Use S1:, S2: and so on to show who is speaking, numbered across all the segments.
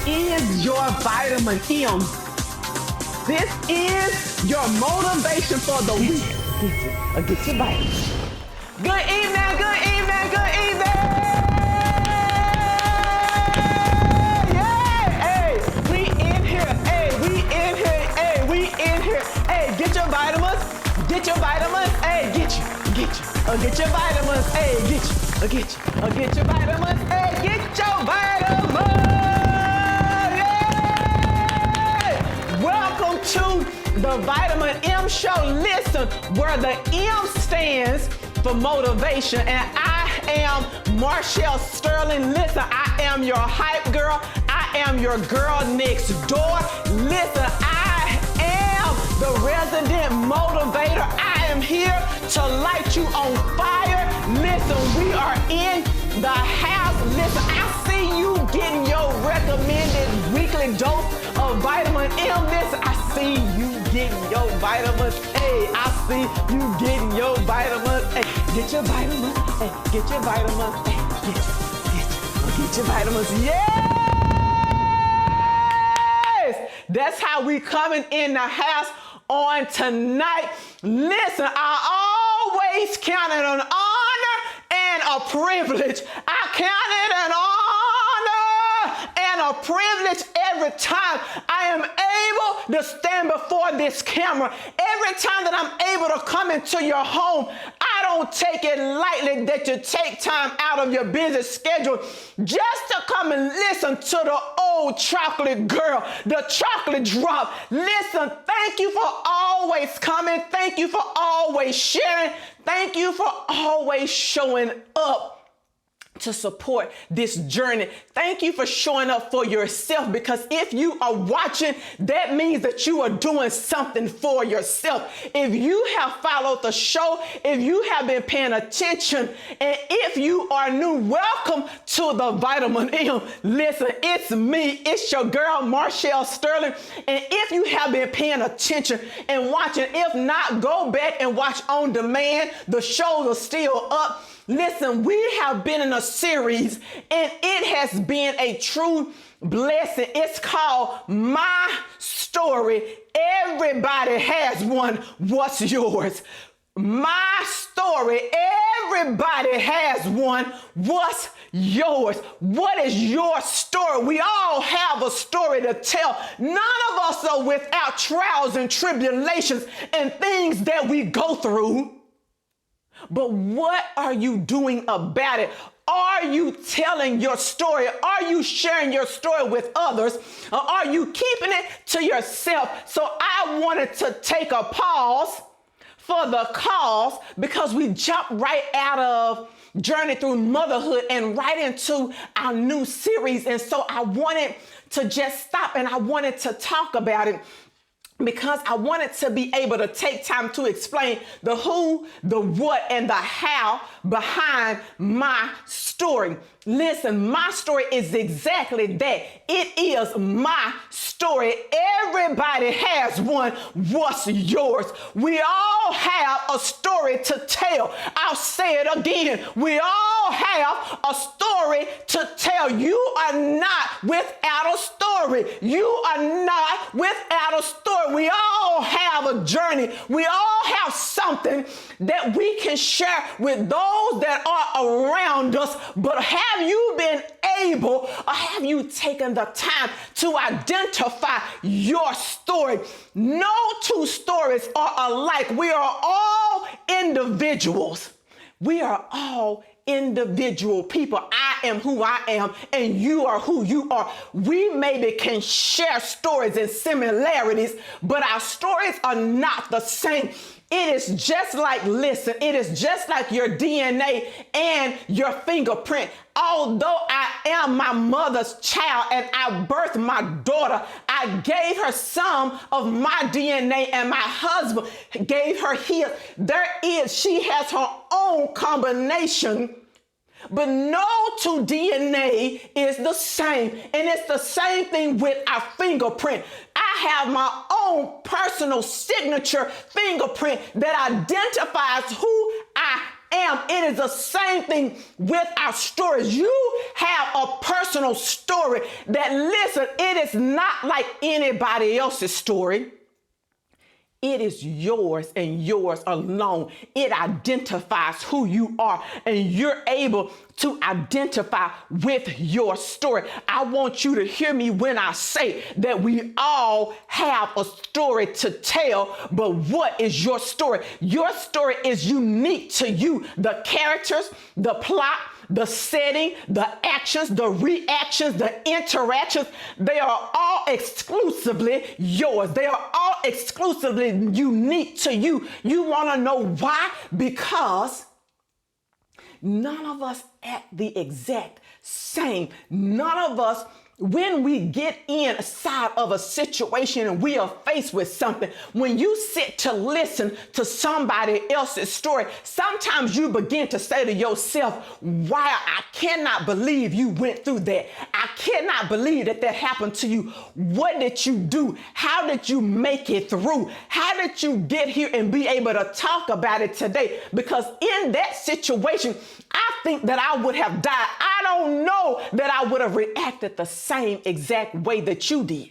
S1: is your vitamin M. This is your motivation for the week. Get your vitamins. Good evening, good evening, good evening. Yeah, hey, we in here. Hey, we in here. Hey, we in here. Hey, get your vitamins. Get your vitamins. Hey, get your vitamins. Hey, get your vitamins. Hey, get your vitamins. Welcome to the Vitamin M Show. Listen, where the M stands for motivation, and I am Marshall Sterling. Listen, I am your hype girl. I am your girl next door. Listen, I am the resident motivator. I am here to light you on fire. Listen, we are in the house. Listen, I see you getting your recommended weekly dose of vitamin M. Listen, I see you getting your vitamins. Hey, I see you getting your vitamins. Hey, get your vitamins. Hey, get your vitamins. Hey, get your vitamins. Yes! That's how we coming in the house on tonight. Listen, I always count it an honor and a privilege. I count it an honor and a privilege every time I am able to stand before this camera. Every time that I'm able to come into your home, I don't take it lightly that you take time out of your busy schedule just to come and listen to the old chocolate girl, the chocolate drop. Listen, thank you for always coming. Thank you for always sharing. Thank you for always showing up to support this journey. Thank you for showing up for yourself, because if you are watching, that means that you are doing something for yourself. If you have followed the show, if you have been paying attention, and if you are new, welcome to the Vitamin M. Listen, it's me, it's your girl Marshall Sterling, and if you have been paying attention and watching, if not, go back and watch on demand. The shows are still up. Listen, we have been in a series, and it has been a true blessing. It's called My Story. Everybody has one. What's yours? My story. Everybody has one. What's yours? What is your story? We all have a story to tell. None of us are without trials and tribulations and things that we go through. But what are you doing about it? Are you telling your story? Are you sharing your story with others? Or are you keeping it to yourself? So I wanted to take a pause for the cause, because we jumped right out of Journey Through Motherhood and right into our new series. And so I wanted to just stop and I wanted to talk about it, because I wanted to be able to take time to explain the who, the what, and the how behind my story. Listen, my story is exactly that. It is my story. Everybody has one. What's yours? We all have a story to tell. I'll say it again. We all have a story to tell. You are not without a story. You are not without a story. We all have a journey. We all have something that we can share with those that are around us. But have you been able, or have you taken the time to identify your story? No two stories are alike. We are all individuals. We are all individual people. I am who I am, and you are who you are. We maybe can share stories and similarities, but our stories are not the same. It is just like, listen, it is just like your DNA and your fingerprint. Although I am my mother's child and I birthed my daughter, I gave her some of my DNA and my husband gave her his. She has her own combination, but no two DNA is the same. And it's the same thing with our fingerprint. I have my own personal signature fingerprint that identifies who I am. It is the same thing with our stories. You have a personal story that, listen, it is not like anybody else's story. It is yours and yours alone. It identifies who you are, and you're able to identify with your story. I want you to hear me when I say that we all have a story to tell, but what is your story? Your story is unique to you. The characters, the plot, the setting, the actions, the reactions, the interactions, they are all exclusively yours. They are all exclusively unique to you. You want to know why? Because none of us act the exact same. None of us, when we get inside of a situation and we are faced with something, when you sit to listen to somebody else's story, sometimes you begin to say to yourself, wow, I cannot believe you went through that. I cannot believe that happened to you. What did you do? How did you make it through? How did you get here and be able to talk about it today? Because in that situation, I think that I would have died. I don't know that I would have reacted the same exact way that you did.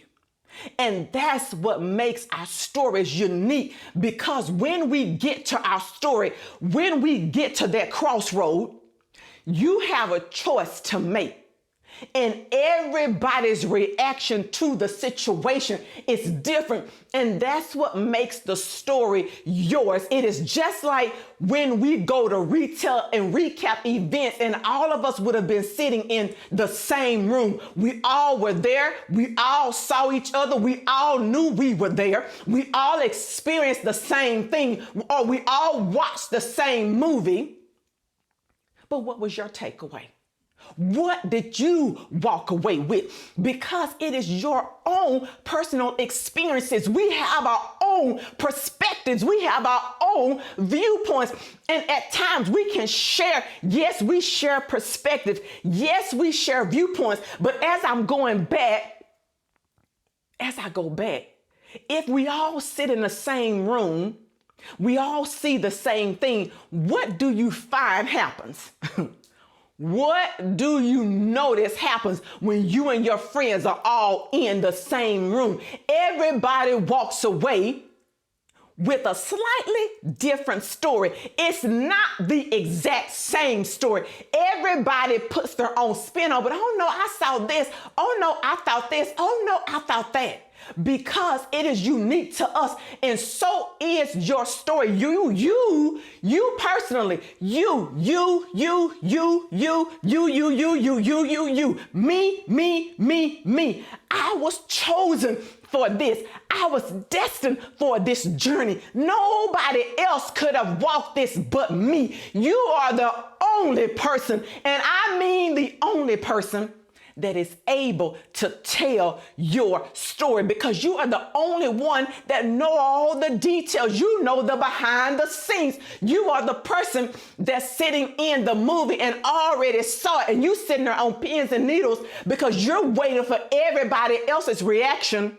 S1: And that's what makes our stories unique, because when we get to our story, when we get to that crossroad, you have a choice to make. And everybody's reaction to the situation is different. And that's what makes the story yours. It is just like when we go to retell and recap events, and all of us would have been sitting in the same room. We all were there. We all saw each other. We all knew we were there. We all experienced the same thing, or we all watched the same movie. But what was your takeaway? What did you walk away with? Because it is your own personal experiences. We have our own perspectives. We have our own viewpoints. And at times we can share. Yes, we share perspectives. Yes, we share viewpoints. But as I go back, if we all sit in the same room, we all see the same thing, what do you find happens? What do you notice happens when you and your friends are all in the same room? Everybody walks away with a slightly different story. It's not the exact same story. Everybody puts their own spin on it. Oh no, I saw this. Oh no, I thought this. Oh no, I thought that. Because it is unique to us, and so is your story. You personally, you, me. I was chosen for this. I was destined for this journey. Nobody else could have walked this but me. You are the only person, and I mean the only person, that is able to tell your story, because you are the only one that know all the details. You know the behind the scenes. You are the person that's sitting in the movie and already saw it, and you sitting there on pins and needles because you're waiting for everybody else's reaction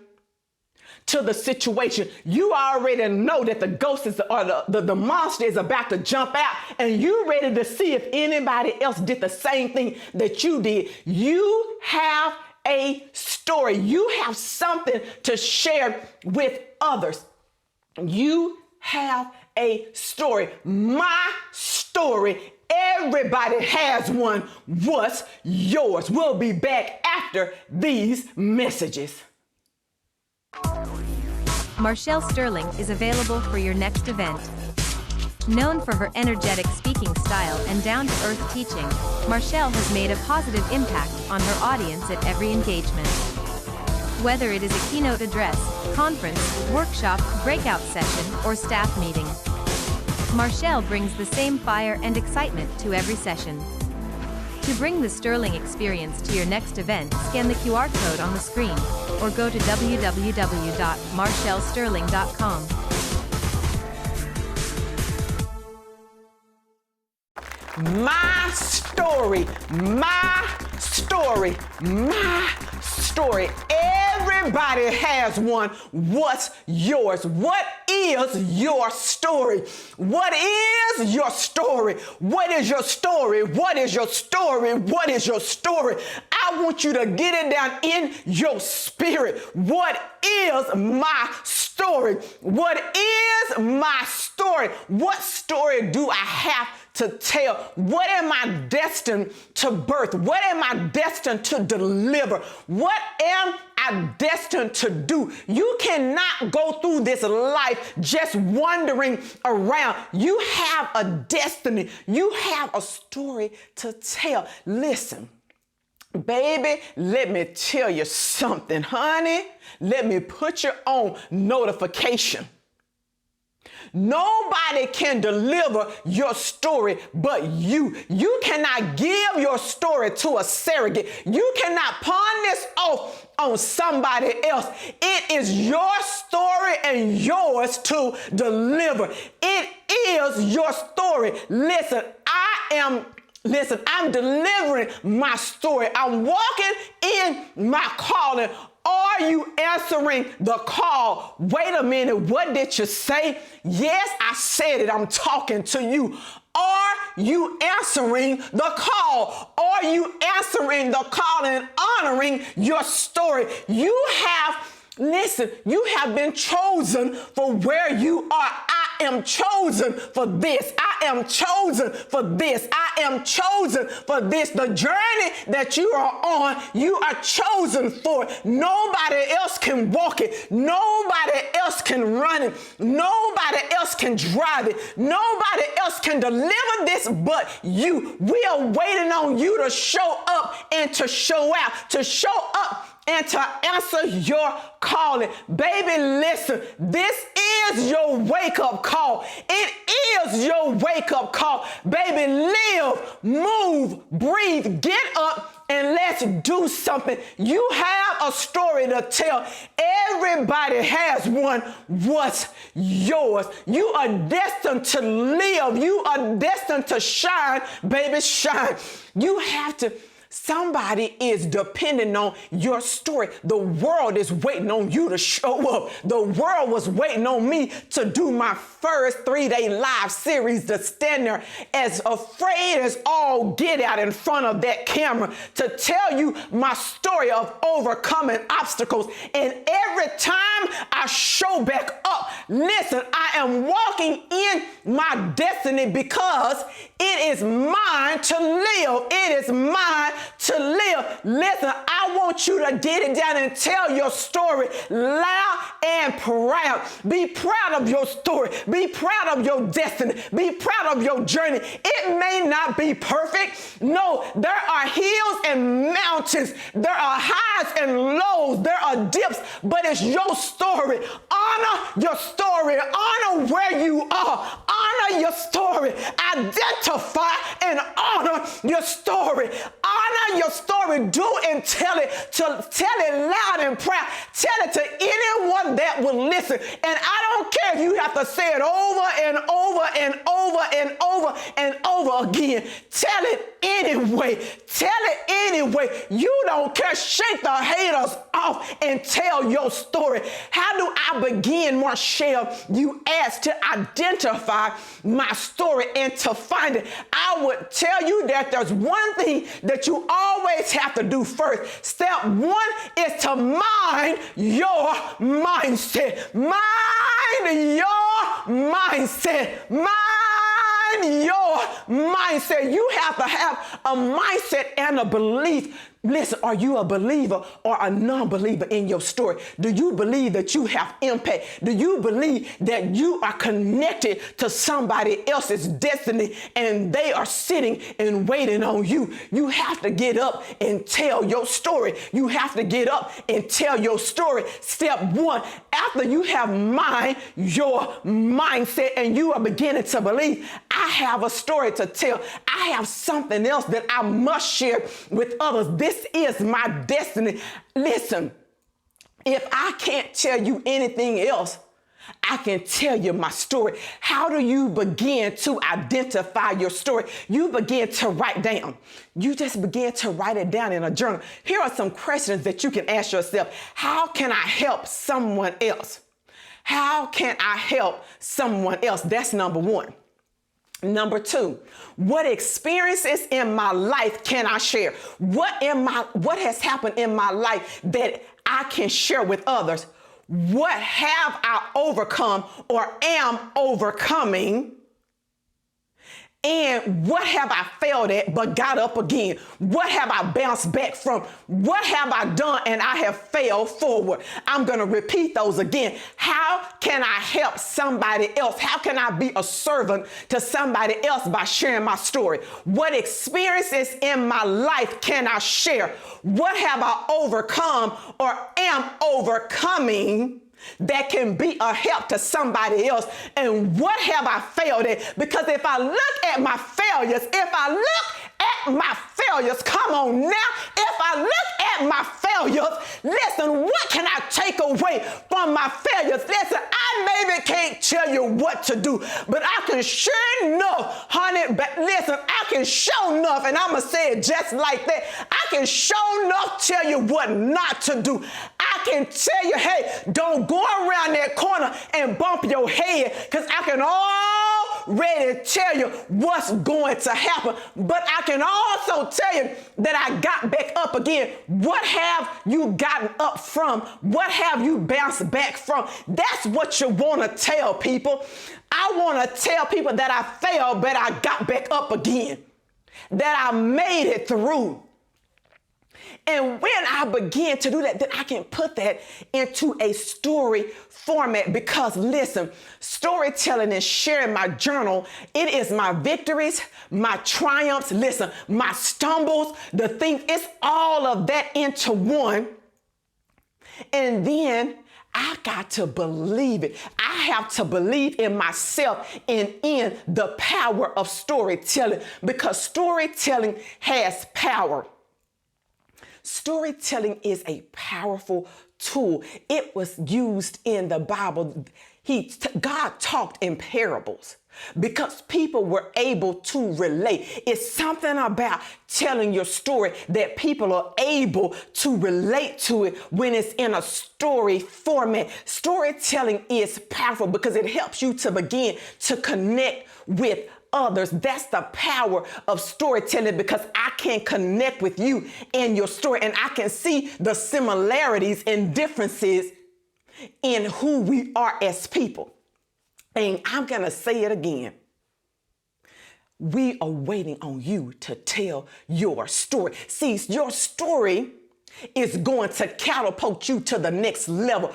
S1: to the situation. You already know that the ghost is, or the monster is about to jump out, and you're ready to see if anybody else did the same thing that you did. You have a story. You have something to share with others. You have a story. My story. Everybody has one. What's yours? We'll be back after these messages.
S2: Marshall Sterling is available for your next event. Known for her energetic speaking style and down-to-earth teaching, Marshall has made a positive impact on her audience at every engagement. Whether it is a keynote address, conference, workshop, breakout session, or staff meeting, Marshall brings the same fire and excitement to every session. To bring the Sterling experience to your next event, scan the QR code on the screen or go to www.marshallsterling.com.
S1: My story, my story, my story. Everybody has one. What's yours? What is your story? What is your story? What is your story? What is your story? What is your story? I want you to get it down in your spirit. What is my story? What is my story? What story do I have to tell? What am I destined to birth? What am I destined to deliver? What am I destined to do? You cannot go through this life just wandering around. You have a destiny. You have a story to tell. Listen, baby, let me tell you something, honey. Let me put you on notification. Nobody can deliver your story but you. You cannot give your story to a surrogate. You cannot pawn this off on somebody else. It is your story and yours to deliver. It is your story. Listen, I'm delivering my story. I'm walking in my calling. Are you answering the call? Wait a minute, what did you say? Yes, I said it. I'm talking to you. Are you answering the call? Are you answering the call and honoring your story? You have been chosen for where you are. I am chosen for this. I am chosen for this. I am chosen for this. The journey that you are on, you are chosen for it. Nobody else can walk it. Nobody else can run it. Nobody else can drive it. Nobody else can deliver this but you. We are waiting on you to show up and to show out, to show up and to answer your calling. Baby, listen, this is your wake-up call. It is your wake-up call. Baby, live, move, breathe, get up, and let's do something. You have a story to tell. Everybody has one. What's yours? You are destined to live. You are destined to shine. Baby, shine. You have to. Somebody is depending on your story. The world is waiting on you to show up. The world was waiting on me to do my first 3-day live series, to stand there as afraid as all get out in front of that camera, to tell you my story of overcoming obstacles. And every time I show back up, listen, I am walking in my destiny because it is mine to live. It is mine to live. Listen, I want you to get it down and tell your story loud and proud. Be proud of your story. Be proud of your destiny. Be proud of your journey. It may not be perfect. No, there are hills and mountains. There are highs and lows. There are dips, but it's your story. Honor your story. Honor where you are. Honor your story. Identify and honor your story. Honor your story. Do and tell it. Tell it loud and proud. Tell it to anyone that will listen. And I don't care if you have to say it over and over and over and over and over again. Tell it anyway. Tell it anyway. You don't care. Shake the haters off and tell your story. How do I begin, Marshall? You asked to identify my story and to find it. I would tell you that there's one thing that you always have to do first. Step one is to mind your mindset. Mind your mindset. Mind your mindset. You have to have a mindset and a belief. Listen, are you a believer or a non-believer in your story? Do you believe that you have impact? Do you believe that you are connected to somebody else's destiny and they are sitting and waiting on you? You have to get up and tell your story. You have to get up and tell your story. Step one, after you have mind your mindset and you are beginning to believe, I have a story to tell. I have something else that I must share with others. This is my destiny. Listen, if I can't tell you anything else, I can tell you my story. How do you begin to identify your story? You begin to write down. You just begin to write it down in a journal. Here are some questions that you can ask yourself. How can I help someone else? How can I help someone else? That's number one. Number two, what experiences in my life can I share? What has happened in my life that I can share with others? What have I overcome or am overcoming? And what have I failed at but got up again? What have I bounced back from? What have I done and I have failed forward? I'm going to repeat those again. How can I help somebody else? How can I be a servant to somebody else by sharing my story? What experiences in my life can I share? What have I overcome or am overcoming that can be a help to somebody else? And what have I failed at? Because if I look at my failures, come on now, if I look at my failures, listen, what can I take away from my failures? Listen, I maybe can't tell you what to do, but I can sure enough, honey, but listen, I can sure enough, and I'm going to say it just like that, I can sure enough tell you what not to do. I can tell you, hey, don't go around that corner and bump your head, because I can already tell you what's going to happen. But I can also tell you that I got back up again. What have you gotten up from? What have you bounced back from? That's what you want to tell people. I want to tell people that I failed, but I got back up again, that I made it through. And when I begin to do that, then I can put that into a story format, because listen, storytelling and sharing my journal, it is my victories, my triumphs, listen, my stumbles, the things, it's all of that into one. And then I got to believe it. I have to believe in myself and in the power of storytelling, because storytelling has power. Storytelling is a powerful tool. It was used in the Bible. God talked in parables because people were able to relate. It's something about telling your story that people are able to relate to it when it's in a story format. Storytelling is powerful because it helps you to begin to connect with others. That's the power of storytelling, because I can connect with you in your story, and I can see the similarities and differences in who we are as people. And I'm going to say it again. We are waiting on you to tell your story. See, your story is going to catapult you to the next level.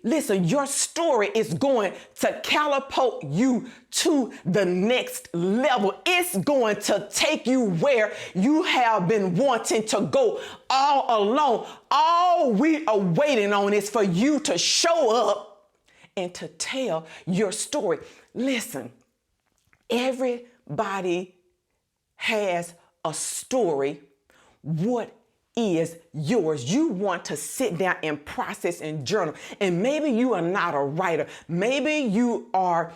S1: Listen, your story is going to catapult you to the next level. It's going to take you where you have been wanting to go all along. All we are waiting on is for you to show up and to tell your story. Listen, everybody has a story. What is yours? You want to sit down and process and journal. And maybe you are not a writer. Maybe you want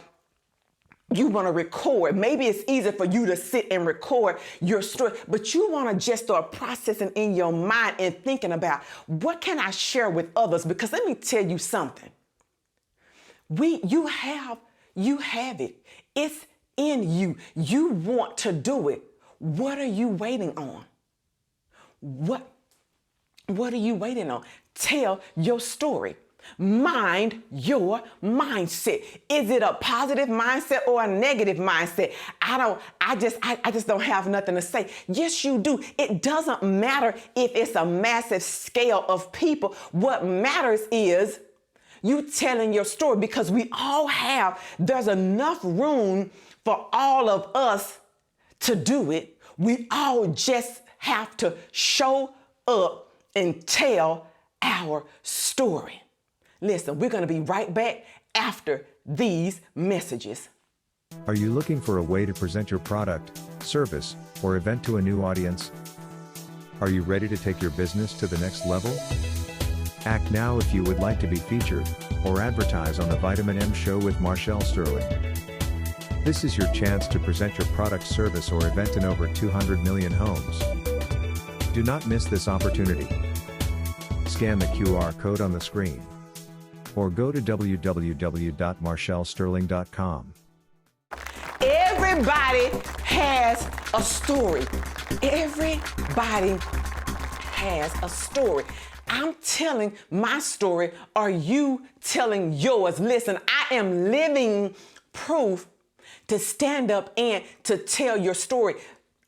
S1: to record. Maybe it's easier for you to sit and record your story, but you want to just start processing in your mind and thinking about, what can I share with others? Because let me tell you something. You have it. It's in you. You want to do it. What are you waiting on? What are you waiting on? Tell your story. Mind your mindset. Is it a positive mindset or a negative mindset? I just don't have nothing to say. Yes, you do. It doesn't matter if it's a massive scale of people. What matters is you telling your story, because there's enough room for all of us to do it. We all just have to show up and tell our story. Listen, we're going to be right back after these messages.
S3: Are you looking for a way to present your product, service, or event to a new audience? Are you ready to take your business to the next level? Act now if you would like to be featured or advertise on the Vitamin M Show with Marshall Sterling. This is your chance to present your product, service, or event in over 200 million homes. Do not miss this opportunity. Scan the QR code on the screen or go to www.marshallsterling.com.
S1: Everybody has a story. Everybody has a story. I'm telling my story. Are you telling yours? Listen, I am living proof to stand up and to tell your story.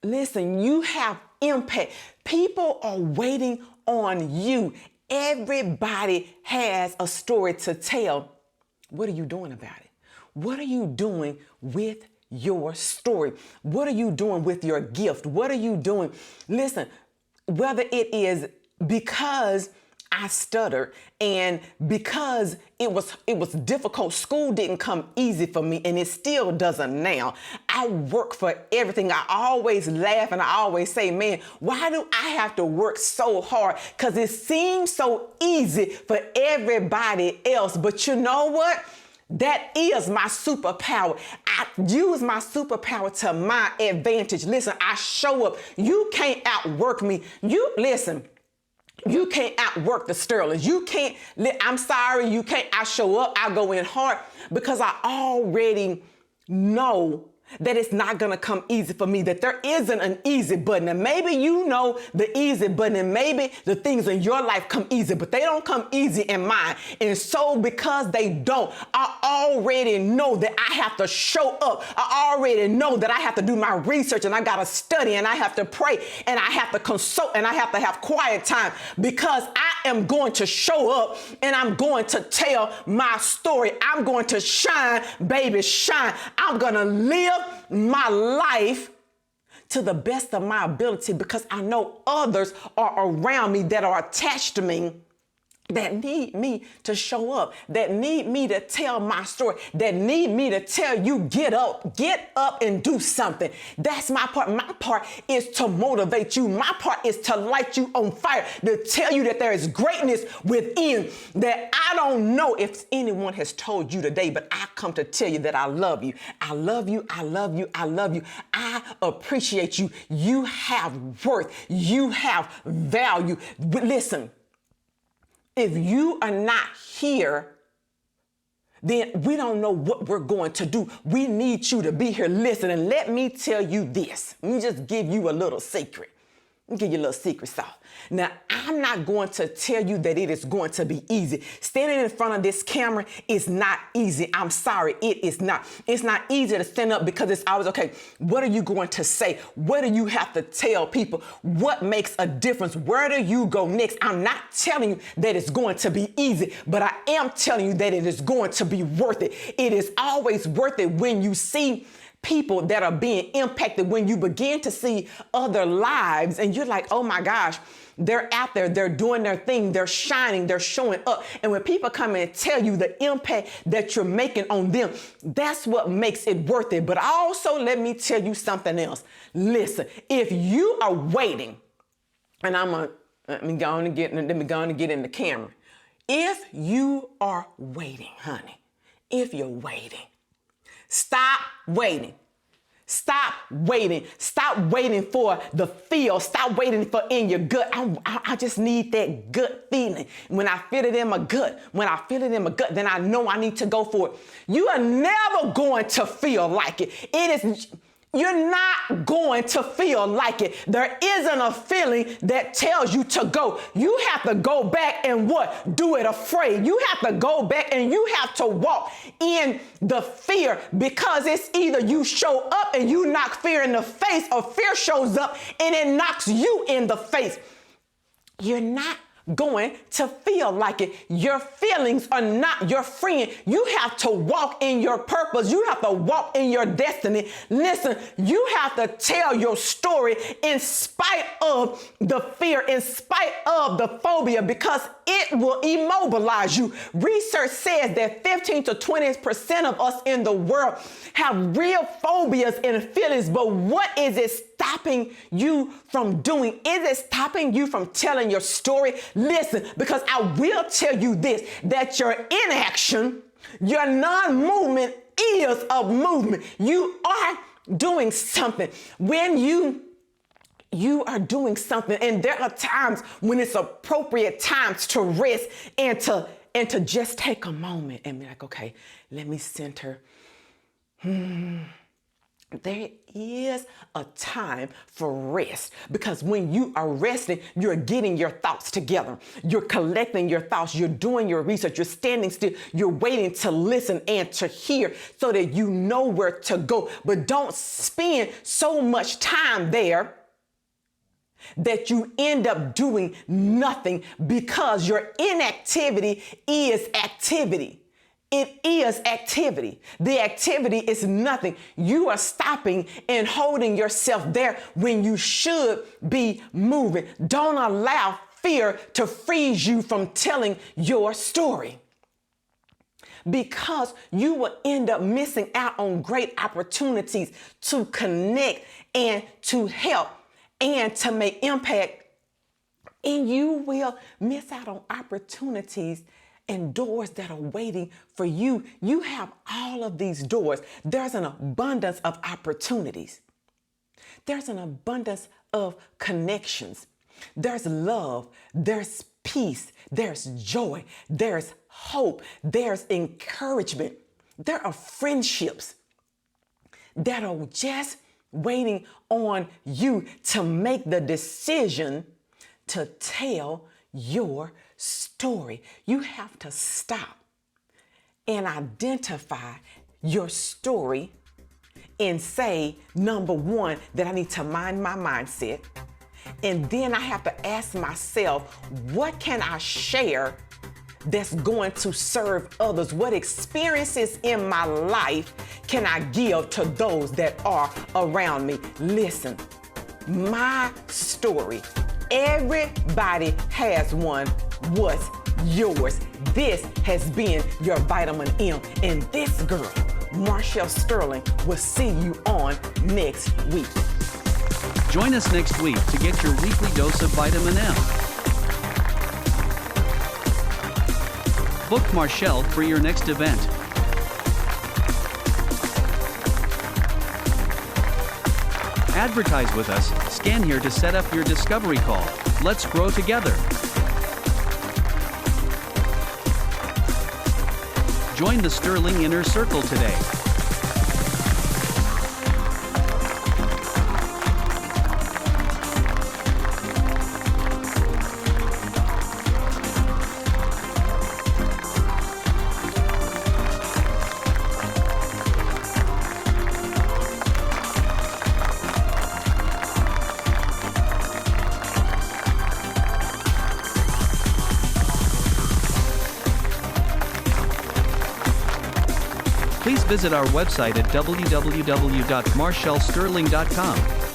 S1: Listen, you have impact. People are waiting on you. Everybody has a story to tell. What are you doing about it? What are you doing with your story? What are you doing with your gift? What are you doing? Listen, whether it is because I stuttered and because it was difficult, school didn't come easy for me, and it still doesn't now. I work for everything. I always laugh and I always say, man, why do I have to work so hard? Because it seems so easy for everybody else. But you know what? That is my superpower. I use my superpower to my advantage. Listen, I show up. You can't outwork me. You can't outwork the Sterlings. You can't, I'm sorry, you can't. I show up, I go in hard because I already know that it's not gonna come easy for me, that there isn't an easy button. And maybe you know the easy button, and maybe the things in your life come easy, but they don't come easy in mine. And so because they don't, I already know that I have to show up. I already know that I have to do my research, and I gotta study, and I have to pray, and I have to consult, and I have to have quiet time, because I am going to show up and I'm going to tell my story. I'm going to shine, baby, shine. I'm gonna live my life to the best of my ability, because I know others are around me that are attached to me, that need me to show up, that need me to tell my story, that need me to tell you, get up and do something. That's my part. My part is to motivate you. My part is to light you on fire, to tell you that there is greatness within, that I don't know if anyone has told you today, but I come to tell you that I love you. I love you. I love you. I love you. I appreciate you. You have worth. You have value. But listen, if you are not here, then we don't know what we're going to do. We need you to be here. Listen, and let me tell you this. Let me just give you a little secret. Let me give you a little secret sauce. Now, I'm not going to tell you that it is going to be easy. Standing in front of this camera is not easy. I'm sorry, it is not. It's not easy to stand up, because it's always, okay, what are you going to say? What do you have to tell people? What makes a difference? Where do you go next? I'm not telling you that it's going to be easy, but I am telling you that it is going to be worth it. It is always worth it when you see people that are being impacted, when you begin to see other lives and you're like, oh my gosh, they're out there, they're doing their thing, they're shining, they're showing up. And when people come and tell you the impact that you're making on them, that's what makes it worth it. But also, let me tell you something else. Listen, if you are waiting, and let me go on and get in the camera. If you are waiting, honey, if you're waiting, stop waiting. Stop waiting. Stop waiting for the feel. Stop waiting for in your gut. I just need that gut feeling. When I feel it in my gut, then I know I need to go for it. You are never going to feel like it. You're not going to feel like it. There isn't a feeling that tells you to go. You have to go back and what? Do it afraid. You have to go back and you have to walk in the fear, because it's either you show up and you knock fear in the face, or fear shows up and it knocks you in the face. You're not going to feel like it. Your feelings are not your friend. You have to walk in your purpose. You have to walk in your destiny. Listen, you have to tell your story in spite of the fear, in spite of the phobia, because it will immobilize you. Research says that 15 to 20% of us in the world have real phobias and feelings, but what is it stopping you from doing? Is it stopping you from telling your story? Listen, because I will tell you this, that your inaction, your non-movement is a movement. You are doing something. When you are doing something, and there are times when it's appropriate times to rest and to just take a moment and be like, okay, let me center. There is a time for rest, because when you are resting, you're getting your thoughts together. You're collecting your thoughts. You're doing your research. You're standing still. You're waiting to listen and to hear so that you know where to go. But don't spend so much time there that you end up doing nothing, because your inactivity is activity. It is activity. The activity is nothing. You are stopping and holding yourself there when you should be moving. Don't allow fear to freeze you from telling your story, because you will end up missing out on great opportunities to connect and to help and to make impact. And you will miss out on opportunities and doors that are waiting for you. You have all of these doors. There's an abundance of opportunities. There's an abundance of connections. There's love. There's peace. There's joy. There's hope. There's encouragement. There are friendships that are just waiting on you to make the decision to tell your story. You have to stop and identify your story and say, number one, that I need to mind my mindset. And then I have to ask myself, what can I share that's going to serve others? What experiences in my life can I give to those that are around me? Listen, my story, everybody has one. What's yours? This has been your Vitamin M, and this girl, Marshall Sterling, will see you on next week.
S4: Join us next week to get your weekly dose of Vitamin M. Book Marshall for your next event. Advertise with us. Scan here to set up your discovery call. Let's grow together. Join the Sterling Inner Circle today. Please visit our website at www.marshallsterling.com.